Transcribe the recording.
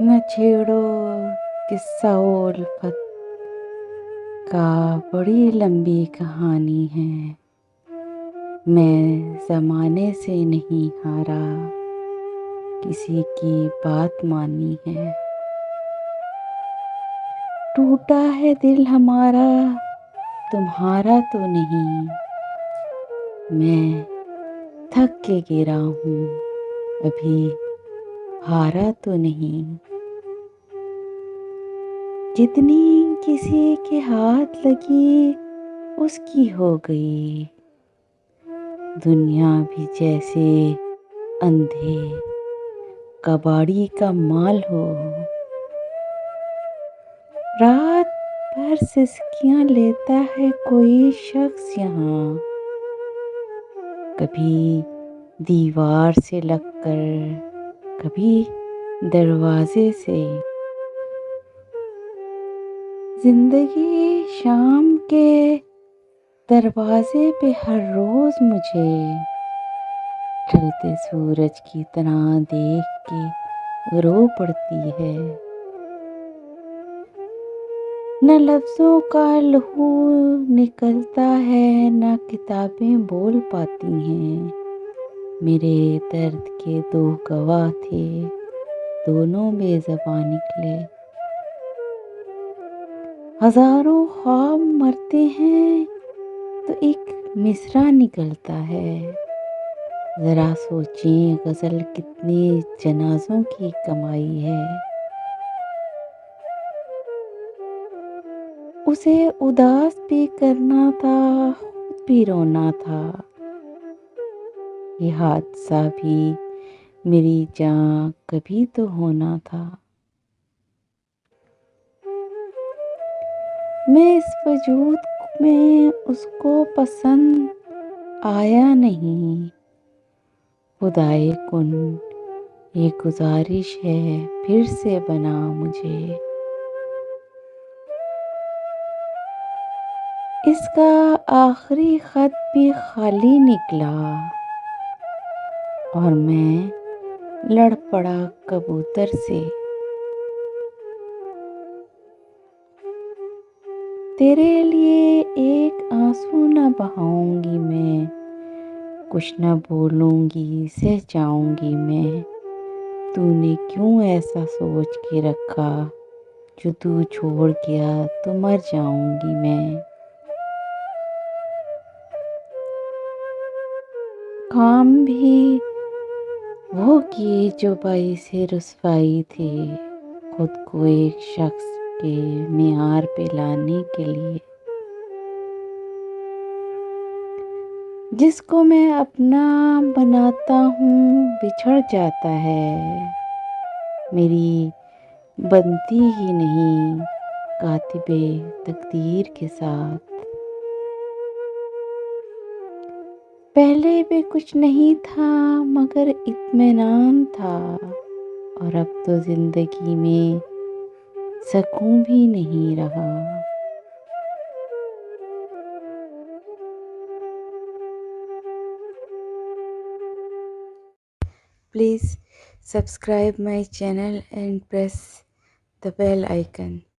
نہ چھیڑو قصہ الفت کا، بڑی لمبی کہانی ہے۔ میں زمانے سے نہیں ہارا، کسی کی بات مانی ہے۔ ٹوٹا ہے دل ہمارا، تمہارا تو نہیں۔ میں تھک کے گرا ہوں، ابھی ہارا تو نہیں۔ جتنی کسی کے ہاتھ لگی اس کی ہو گئی، دنیا بھی جیسے اندھے کباڑی کا مال ہو۔ رات بھر سسکیاں لیتا ہے کوئی شخص یہاں، کبھی دیوار سے لگ کر، کبھی دروازے سے۔ زندگی شام کے دروازے پہ ہر روز مجھے ڈھلتے سورج کی طرح دیکھ کے رو پڑتی ہے۔ نہ لفظوں کا لہو نکلتا ہے، نہ کتابیں بول پاتی ہیں۔ میرے درد کے دو گواہ تھے، دونوں بے زباں نکلے۔ ہزاروں خواب مرتے ہیں تو ایک مصرع نکلتا ہے۔ ذرا سوچیں غزل کتنے جنازوں کی کمائی ہے۔ اسے اداس بھی کرنا تھا، خود بھی رونا تھا۔ یہ حادثہ بھی میری جان کبھی تو ہونا تھا۔ میں اس وجود میں اس کو پسند آیا نہیں۔ خدائے کن یہ گزارش ہے، پھر سے بنا مجھے۔ اس کا آخری خط بھی خالی نکلا اور میں لڑ پڑا کبوتر سے۔ تیرے لیے ایک آنسو نہ بہاؤں گی میں، کچھ نہ بولوں گی، سہ جاؤں گی میں۔ تو نے کیوں ایسا سوچ کے رکھا، جو تو چھوڑ گیا تو مر جاؤں گی میں۔ کام بھی وہ کیے جو باعث رسوائی تھے، خود کو ایک شخص کے معیار پہ لانے کے لیے۔ جس کو میں اپنا بناتا ہوں بچھڑ جاتا ہے، میری بنتی ہی نہیں کاتب تقدیر کے ساتھ۔ پہلے بھی کچھ نہیں تھا مگر اطمینان تھا، اور اب تو زندگی میں سکون بھی نہیں رہا۔ Please subscribe my channel and press the bell icon.